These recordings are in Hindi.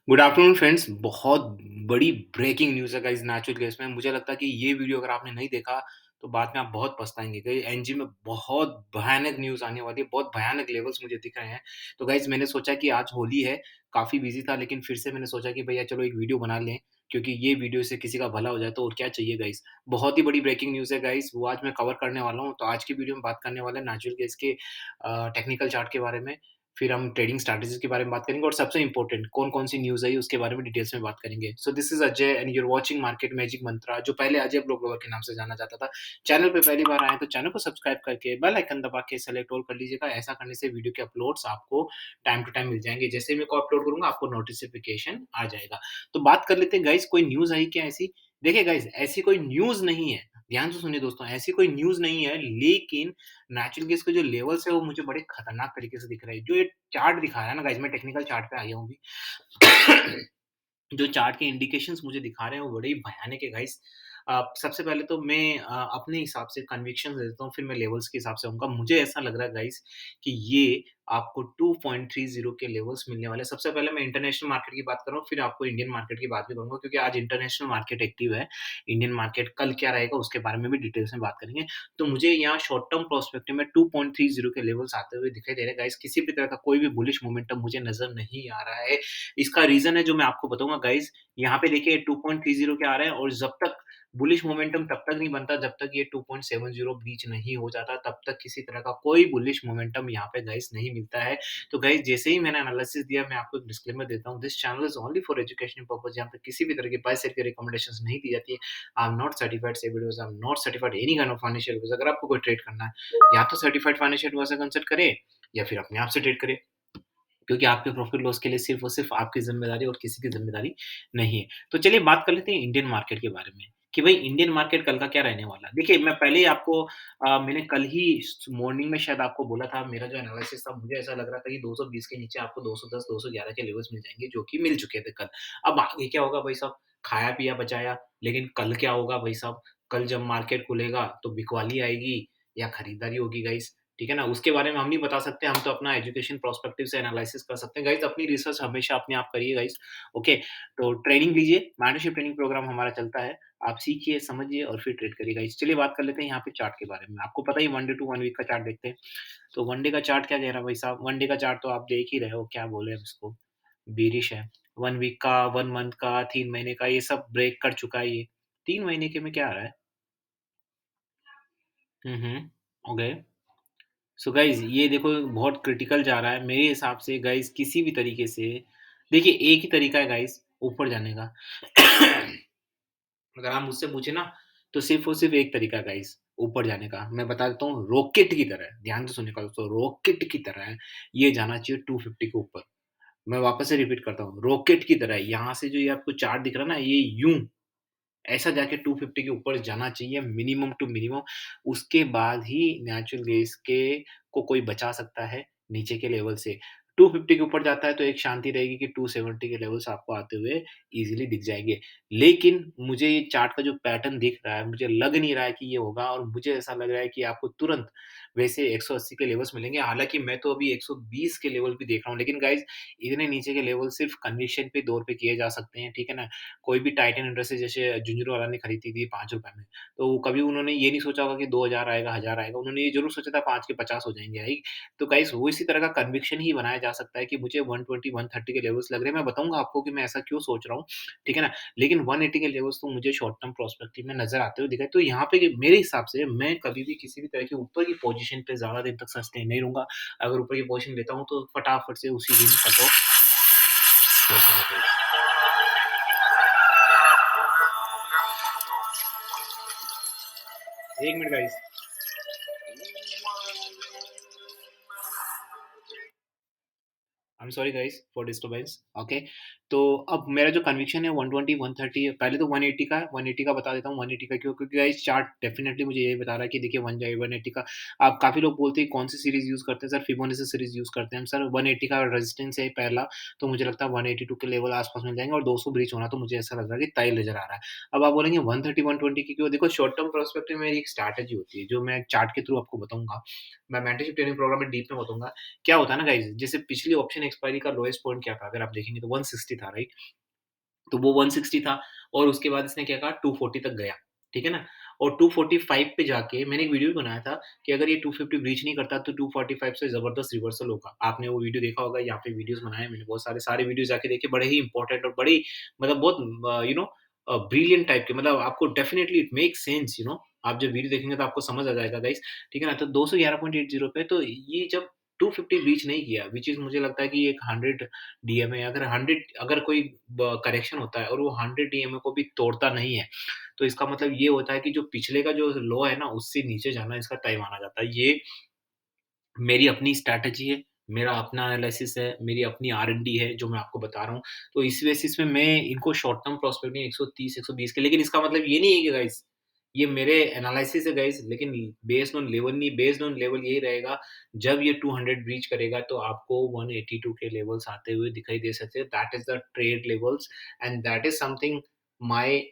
Good afternoon friends. बहुत बड़ी ब्रेकिंग न्यूज़ है गाइस नेचुरल गैस में। मुझे लगता है कि ये वीडियो अगर आपने नहीं देखा तो बाद में आप बहुत पछताएँगे। गाइस एनजी में बहुत भयानक न्यूज़ आने वाली है, बहुत भयानक लेवल्स मुझे दिख रहे हैं। तो गाइस मैंने सोचा कि आज होली है, काफ़ी बिज़ी था लेकिन फिर से मैंने सोचा कि भैया चलो एक वीडियो बना लें, क्योंकि ये वीडियो से किसी का भला हो जाए तो और क्या चाहिए गाइस। बहुत ही बड़ी ब्रेकिंग न्यूज़ है गाइस, वो आज मैं कवर करने वाला हूँ। तो आज की वीडियो में बात करने वाले हैं नेचुरल गैस के टेक्निकल चार्ट के बारे में। फिर हम ट्रेडिंग स्ट्रैटेजीज़ के बारे में बात करेंगे और सबसे इम्पोर्टेंट कौन-कौन सी न्यूज़ आई उसके बारे में डिटेल्स में बात करेंगे। So this is Ajay and you are watching market magic mantra, जो पहले अजय ब्लॉगर के नाम से जाना जाता था। चैनल पे पहली बार आए हैं तो चैनल को सब्सक्राइब करके बेल आइकन दबा के सेलेक्ट ऑल कर लीजिएगा। ऐसा करने से वीडियो के अपलोड्स आपको टाइम टू टाइम मिल जाएँगे। जैसे ही मैं को अपलोड करूँगा आपको नोटिफ़िकेशन आ जाएगा। तो बात कर लेते हैं गाइस, कोई न्यूज़ आई क्या ऐसी? देखिए गाइस, ऐसी कोई न्यूज़ नहीं है। ध्यान से सुनिए दोस्तों, ऐसी कोई न्यूज़ नहीं है, लेकिन नेचुरल गैस के जो लेवल्स है वो मुझे बड़े खतरनाक तरीके से दिख रहे हैं। जो ये चार्ट दिखा रहा है ना गाइस, मैं टेक्निकल चार्ट पे आ गया हूँ अभी। जो चार्ट के इंडिकेशंस मुझे दिखा रहे हैं वो बड़े ही भयानक है गाइस। सबसे पहले तो मैं अपने हिसाब से कन्विक्शन दे देता हूँ, फिर मैं लेवल्स के हिसाब से आऊँगा। मुझे ऐसा लग रहा है गाइस कि ये आपको 2.30 के लेवल्स मिलने वाले हैं। सबसे पहले मैं इंटरनेशनल मार्केट की बात कर रहा हूँ, फिर आपको इंडियन मार्केट की बात भी करूँगा, क्योंकि आज इंटरनेशनल मार्केट एक्टिव है। इंडियन मार्केट कल क्या रहेगा उसके बारे में भी डिटेल्स में बात करेंगे। तो मुझे यहाँ शॉर्ट टर्म पर्सपेक्टिव में 2.30 के लेवल्स आते हुए दिखाई दे रहे हैं गाइस। किसी भी तरह का कोई भी बुलिश मोमेंटम मुझे नज़र नहीं आ रहा है। इसका रीज़न है जो मैं आपको बताऊँगा गाइस। यहाँ पे देखिए 2.30 के आ रहे हैं और जब तक बुलिश मोमेंटम तब तक नहीं बनता जब तक ये 2.70 ब्रीच नहीं हो जाता, तब तक किसी तरह का कोई बुलिश मोमेंटम यहाँ पे गाइस नहीं मिलता है। तो गाइस जैसे ही मैंने एनालिसिस दिया, मैं आपको एक डिस्क्लेमर देता हूँ, this channel is only for educational purpose. यहाँ पे किसी भी तरह की बाय सेल की रिकमेंडेशंस नहीं दी जाती है। आई एम नॉट सर्टिफाइड सेबीडोज़, I am not certified any kind of financial advisor. अगर आपको कोई ट्रेड करना है, या तो सर्टिफाइड फाइनेंशियल एडवाइज़र कंसल्ट करें या फिर अपने आप से ट्रेड करें। क्योंकि आपके प्रॉफिट लॉस के लिए सिर्फ़ और सिर्फ़ आपकी ज़िम्मेदारी और किसी की ज़िम्मेदारी नहीं है। तो चलिए बात कर लेते हैं इंडियन मार्केट के बारे में, कि भई इंडियन मार्केट कल का क्या रहने वाला है। देखिए मैं पहले ही आपको मैंने कल ही मॉर्निंग में शायद आपको बोला था, मेरा जो एनालिसिस था मुझे ऐसा लग रहा था कि 220 के नीचे आपको 210, 211 के लेवल्स मिल जाएँगे, जो कि मिल चुके थे कल। अब आगे क्या होगा भाई साहब, खाया-पिया बचाया, लेकिन कल क्या होगा भाई साहब, कल जब मार्केट खुलेगा तो बिकवाली आएगी या खरीदारी होगी गाइस। ठीक है ना? उसके बारे में हम नहीं बता सकते, हम तो अपना एजुकेशन पर्सपेक्टिव से एनालिसिस कर सकते हैं। गाइज़ अपनी रिसर्च हमेशा अपने आप करिए गाइज़, ओके? तो ट्रेनिंग लीजिए, मेंटरशिप ट्रेनिंग प्रोग्राम हमारा चलता है। आप सीखिए, समझिए और फिर ट्रेड करिए गाइज़। चलिए बात कर लेते हैं यहाँ पे चार्ट के बारे में। आपको पता ही 1 डे टू 1 वीक का चार्ट देखते हैं। तो 1 डे का चार्ट क्या कह रहा है भाई साहब? 1 डे का चार्ट तो आप देख ही रहे हो, क्या बोले अब इसको, बेयरिश है। 1 वीक का, 1 मंथ का, 3 महीने का, ये सब ब्रेक कर चुका है ये। 3 महीने के में क्या आ रहा है? हुँ, हुँ। ओके। सो गाइज़ ये देखो बहुत क्रिटिकल जा रहा है मेरे हिसाब से गाइज़। किसी भी तरीके से देखिए एक ही तरीका है गाइज़ ऊपर जाने का। अगर आप मुझसे पूछे ना तो सिर्फ़ और सिर्फ़ एक तरीका है गाइज़ ऊपर जाने का। मैं बता देता हूँ, रॉकेट की तरह, ध्यान से सुनिएगा दोस्तों, रॉकेट की तरह ये जाना चाहिए 250 के ऊपर। मैं वापस से रिपीट करता हूँ, रॉकेट की तरह यहाँ से जो ये आपको चार्ट दिख रहा है ना, ये यूँ ऐसा जाके 250 के ऊपर जाना चाहिए मिनिमम टू मिनिमम। उसके बाद ही नेचुरल गैस के को कोई बचा सकता है नीचे के लेवल से। 250 के ऊपर जाता है तो एक शांति रहेगी कि 270 के लेवल्स आपको आते हुए ईज़िली दिख जाएँगे। लेकिन मुझे ये चार्ट का जो पैटर्न दिख रहा है, मुझे लग नहीं रहा है कि ये होगा और मुझे ऐसा लग रहा है कि आपको तुरंत वैसे 180 के लेवल्स मिलेंगे। हालाँकि मैं तो अभी 120 के लेवल भी देख रहा हूँ, लेकिन गाइज़ इतने नीचे के लेवल सिर्फ़ कन्विक्शन पे दौर पे किए जा सकते हैं, ठीक है ना? कोई भी टाइटन इंडस्ट्री जैसे झुंझुनवाला ने खरीदी थी ₹5 में, तो कभी उन्होंने ये नहीं सोचा होगा कि 2000 आएगा, 1000 आएगा, उन्होंने ये ज़रूर सोचा था 5 के 50 हो जाएँगे, राइट? तो गाइस वो इसी तरह का कन्विक्शन ही बनाया जा सकता है कि मुझे 120, 130 के लेवल्स लग रहे हैं, मैं बताऊँगा आपको कि मैं ऐसा क्यों सोच रहा हूँ, ठीक है ना? लेकिन 180 के लेवल्स तो मुझे शॉर्ट टर्म पर्सपेक्टिव में नज़र आते हुए दिखाई। तो यहाँ पे मेरे हिसाब से मैं कभी भी किसी भी तरह की ऊपर की पोज़ीशन पे ज़्यादा दिन तक सस्टेन नहीं रहूँगा। अगर ऊपर की पोज़ीशन लेता हूँ तो फटाफट से उसी दिन cut off. 1 minute guys. I am sorry guys for disturbance. Okay, तो अब मेरा जो कन्विक्शन है 120 130, पहले तो 180 का है, 180 का बता देता हूँ। 180 का क्यों, क्योंकि गाइस चार्ट डेफिनेटली मुझे यही बता रहा है कि देखिए 180 का। आप काफ़ी लोग बोलते हैं कौन सी सीरीज़ यूज़ करते हैं सर, फिबोनाची सीरीज़ यूज़ करते हैं हम सर। 180 का रेजिस्टेंस है पहला, तो मुझे लगता है 182 के लेवल आस-पास मिल जाएँगे और 200 ब्रीच होना तो मुझे ऐसा लग रहा है कि तय नज़र आ रहा है। अब आप बोलेंगे 130 120 की क्यों? देखो शॉर्ट टर्म पर्सपेक्टिव में मेरी एक स्ट्रैटेजी होती है जो मैं चार्ट के थ्रू आपको बताऊँगा। मैं मेंटरशिप ट्रेनिंग प्रोग्राम में डीप में बताऊँगा। क्या होता है ना गाइज़, जैसे पिछली ऑप्शन एक्सपायरी का लोएस्ट पॉइंट क्या था? अगर आप देखेंगे तो 160 था, राइट? तो वो 160 था और उसके बाद इसने क्या कहा 240 तक गया, ठीक है ना? और 245 पे जाके मैंने एक वीडियो भी बनाया था कि अगर ये 250 ब्रीच नहीं करता तो 245 से ज़बरदस्त रिवर्सल होगा। आपने वो वीडियो देखा होगा, यहाँ पे वीडियोज़ बनाए हैं मैंने बहुत सारे, सारे वीडियोज़ जाके देखिए, बड़े ही इम्पोर्टेंट और बड़ी मतलब बहुत ब्रिलियंट टाइप के, मतलब आपको डेफिनिटली इट मेक्स सेंस, आप जब वीडियो देखेंगे तो आपको समझ आ जाएगा गाइस, ठीक है ना? तो 211.80 पे तो ये जब 250 ब्रीच नहीं किया, व्हिच इज़ मुझे लगता है कि एक 100 डीएमए, अगर 100 अगर कोई करेक्शन होता है और वो 100 डीएमए को भी तोड़ता नहीं है, तो इसका मतलब ये होता है कि जो पिछले का जो लो है ना, उससे नीचे जाना इसका टाइम आना जाता है। ये मेरी अपनी स्ट्रैटेजी है, मेरा अपना एनालिसिस है, मेरी अपनी आर-एन-डी है जो मैं आपको बता रहा हूँ। तो इस बेसिस में मैं इनको शॉर्ट टर्म प्रॉस्पेक्टिंग 130, 120 के, लेकिन इसका मतलब ये नहीं है कि गाइस ये मेरे एनालिसिस है गाइस, लेकिन बेस्ड ऑन लेवल नहीं, बेस्ड ऑन लेवल यही रहेगा, जब ये 200 ब्रीच करेगा तो आपको 182 के लेवल्स आते हुए दिखाई दे सकते हैं। That is the trade levels and that is something my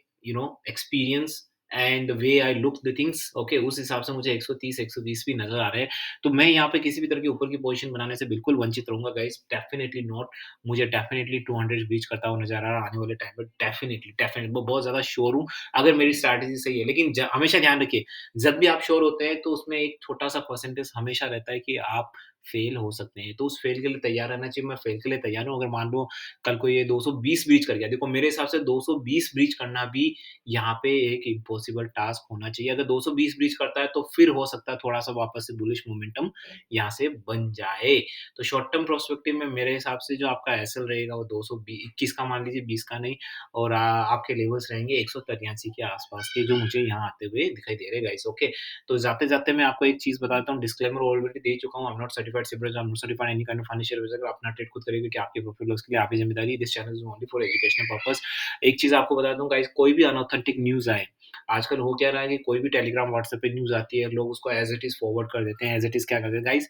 experience and the way I look the things, okay, उस हिसाब से मुझे 130, 120 भी नज़र आ रहे हैं। तो मैं यहाँ पे किसी भी तरह की ऊपर की पोज़ीशन बनाने से बिल्कुल वंचित रहूँगा गाइज़, डेफ़िनिटली नॉट। मुझे डेफ़िनिटली 200 रीच करता हुआ नज़र आ रहा है आने वाले टाइम पे, डेफ़िनिटली, डेफ़िनिटली मैं बहुत ज़्यादा श्योर हूँ, अगर मेरी स्ट्रैटेजी सही है। लेकिन ज हमेशा ध्यान रखिए, जब भी आप श्योर होते हैं तो उसमें एक छोटा-सा परसेंटेज हमेशा रहता है कि आप फ़ेल हो सकते हैं, तो उस फ़ेल के लिए तैयार रहना चाहिए। मैं फ़ेल के लिए तैयार हूँ, अगर मान लो कल को ये 220 ब्रीच कर गया, देखो मेरे हिसाब से 220 ब्रीच करना भी यहाँ पे एक इम्पॉसिबल टास्क होना चाहिए। अगर 220 ब्रीच करता है तो फिर हो सकता है थोड़ा-सा वापस से बुलिश मोमेंटम यहाँ से बन जाए। तो शॉर्ट टर्म पर्सपेक्टिव में मेरे हिसाब से जो आपका एसएल रहेगा वो 21 का मान लीजिए, 20 का नहीं, और आपके लेवल्स रहेंगे 183 के आस-पास के, जो मुझे यहाँ आते हुए दिखाई दे रहे हैं गाइस, ओके। तो जाते-जाते मैं आपको एक चीज़ बता देता हूँ, डिस्क्लेमर ऑलरेडी दे चुका हूँ, आई एम नॉट सर्टिफाइड सिपरेटर, I am not certified any kind of financial advisor. अगर अपना ट्रेड खुद करिए क्योंकि आपके प्रॉफिट लॉस के लिए आप ही ज़िम्मेदारी। This channel is only for educational purpose. एक चीज़ आपको बता दूँ गाइस, कोई भी अनऑथेंटिक न्यूज़ आए, आजकल हो क्या रहा है कि कोई भी टेलीग्राम, व्हाट्सएप पे न्यूज़ आती है, लोग उसको एज़ इट इज़ फॉरवर्ड कर देते हैं, एज़ इट इज़ क्या करते हैं guys,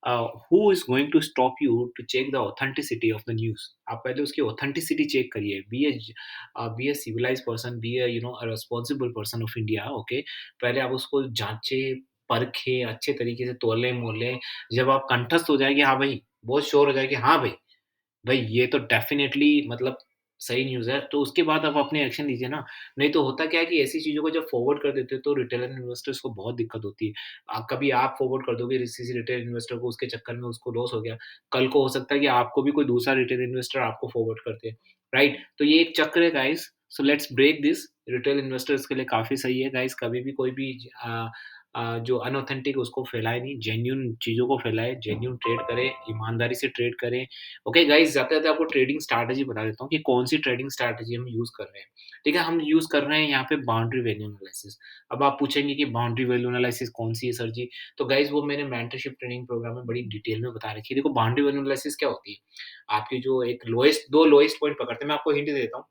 who is going to stop you to check the authenticity of the news? आप पहले उसकी ऑथेंटिसिटी चेक करिए, be a civilized person, be a a responsible person of India, okay? पहले आप उसको जाँचे, परखें, अच्छे तरीके से तौलें-मोलें, जब आप कंठस्थ हो जाए कि हाँ भाई, बहुत श्योर हो जाए कि हाँ भाई, भई ये तो डेफ़िनेटली मतलब सही न्यूज़ है, तो उसके बाद आप अपने एक्शन लीजिए ना। नहीं तो होता क्या है कि ऐसी चीज़ों को जब फॉरवर्ड कर देते हो तो रिटेल इन्वेस्टर्स को बहुत दिक्कत होती है। कभी आप फॉरवर्ड कर दोगे किसी रिटेल इन्वेस्टर को, उसके चक्कर में उसको लॉस हो गया। कल को हो सकता है कि आपको भी कोई दूसरा रिटेल इन्वेस्टर आपको फॉरवर्ड कर दे, राइट? तो ये एक चक्र है guys, so let's break this. Retail investors के लिए काफ़ी सही है गाइज़, कभी भी कोई भी जो अनऑथेंटिक उसको फैलाए नहीं, जेन्युइन चीज़ों को फैलाए, जेन्युइन ट्रेड करें, ईमानदारी से ट्रेड करें। ओके गाइस, जाते-जाते आपको ट्रेडिंग स्ट्रैटेजी बता देता हूँ कि कौन-सी ट्रेडिंग स्ट्रैटेजी हम यूज़ कर रहे हैं। ठीक है, हम यूज़ कर रहे हैं यहाँ पे बाउंड्री वैल्यू एनालिसिस। अब आप पूछेंगे कि बाउंड्री वैल्यू एनालिसिस कौन-सी है सर जी? तो गाइस वो मैंने मेंटरशिप ट्रेनिंग प्रोग्राम में बड़ी डिटेल में बता रखी है। देखो बाउंड्री वैल्यू एनालिसिस क्या होती है? आपकी जो एक लोएस्ट 2 लोएस्ट पॉइंट पकड़ते हैं, मैं आपको हिंट दे देता हूँ।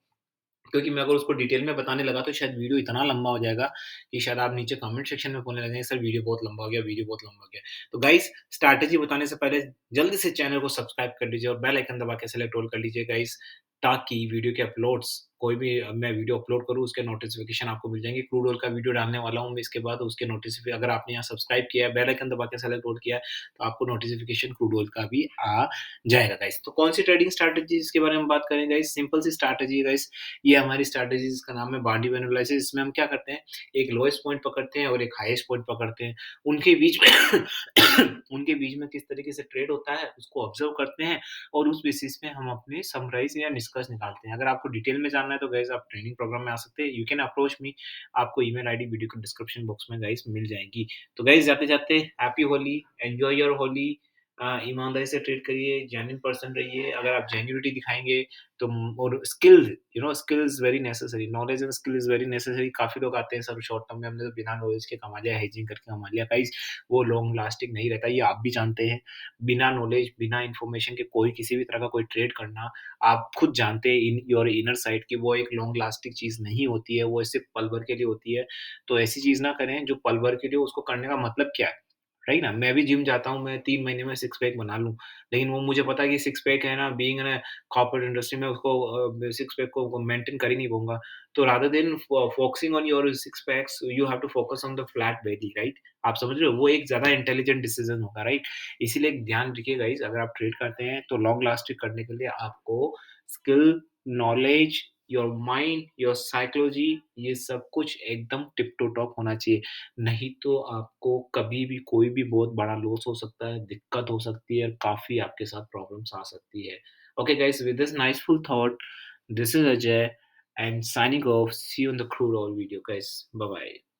क्योंकि मैं अगर उसको डिटेल में बताने लगा तो शायद वीडियो इतना लंबा हो जाएगा कि शायद आप नीचे कमेंट सेक्शन में बोलने लगेंगे, सर वीडियो बहुत लंबा हो गया, वीडियो बहुत लंबा हो गया। तो गाइस स्ट्रैटेजी बताने से पहले जल्दी से चैनल को सब्सक्राइब कर लीजिए और बेल आइकन दबा के सेलेक्ट ऑल कर लीजिए गाइस, ताकि वीडियो के अपलोड्स, कोई भी मैं वीडियो अपलोड करूँ उसके नोटिफ़िकेशन आपको मिल जाएँगे। क्रूड ऑयल का वीडियो डालने वाला हूँ मैं इसके बाद, उसके नोटिफ़ि अगर आपने यहाँ सब्सक्राइब किया है, बेल आइकन दबा के सेलेक्ट ऑल किया है, तो आपको नोटिफ़िकेशन क्रूड ऑयल का भी आ जाएगा गाइस। तो कौन सी ट्रेडिंग स्ट्रैटेजी इसके बारे में बात करें गाइस, सिंपल सी स्ट्रैटेजी है गाइस। ये हमारी स्ट्रैटेजी जिसका नाम है बाउंड्री वैल्यू एनालिसिस। इसमें हम क्या करते हैं, एक लोएस्ट पॉइंट पकड़ते हैं और एक हाईएस्ट पॉइंट पकड़ते हैं। उनके बीच में उनके बीच में किस तरीके से ट्रेड होता है उसको ऑब्जर्व करते हैं और उस बेसिस पे हम अपने समराइज़ या निष्कर्ष निकालते हैं। अगर आपको डिटेल में जानना है तो गाइस आप ट्रेनिंग प्रोग्राम में आ सकते हैं। यू कैन अप्रोच मी, आपको ईमेल आईडी वीडियो के डिस्क्रिप्शन बॉक्स में गाइस मिल जाएगी। तो गाइस जाते-जाते happy Holi, enjoy your Holi. ईमानदारी से ट्रेड करिए, जेन्युइन पर्सन रहिए। अगर आप जेन्युइनिटी दिखाएँगे तो और skill, skill is very necessary, knowledge and skill is very necessary. काफ़ी लोग आते हैं सर शॉर्ट टर्म में हमने तो बिना नॉलेज के कमा लिया, हेजिंग करके कमा लिया। गाइस वो लॉन्ग लास्टिंग नहीं रहता, ये आप भी जानते हैं। बिना नॉलेज, बिना इन्फॉर्मेशन के कोई किसी भी तरह का कोई ट्रेड करना, आप खुद जानते हैं इन योर इनर साइड कि वो एक लॉन्ग लास्टिंग चीज़ नहीं होती है, वो सिर्फ़ पल भर के लिए होती है। तो ऐसी चीज़ ना करें जो पल भर के लिए हो, उसको करने का मतलब क्या है? राइट ना? मैं भी जिम जाता हूँ, मैं 3 महीने में सिक्स पैक बना लूँ, लेकिन वो मुझे पता है कि सिक्स पैक है ना, being in a corporate industry में उसको सिक्स पैक को मेंटेन कर ही नहीं पाऊँगा। तो rather than focusing on your six packs, you have to focus on the flat belly, right? आप समझ रहे हो? वो एक ज़्यादा इंटेलिजेंट डिसीजन होगा, राइट? इसीलिए ध्यान रखिए गाइज़, अगर आप ट्रेड करते हैं तो लॉन्ग लास्टिंग करने के लिए आपको skill, knowledge, your mind, your psychology, ये सब कुछ एकदम टिप टू टॉप होना चाहिए। नहीं तो आपको कभी भी कोई भी बहुत बड़ा लॉस हो सकता है, दिक्कत हो सकती है, काफ़ी आपके साथ प्रॉब्लम्स आ सकती है। Okay guys, with this niceful thought, this is Ajay and signing off, see you in the crude oil video guys, bye bye.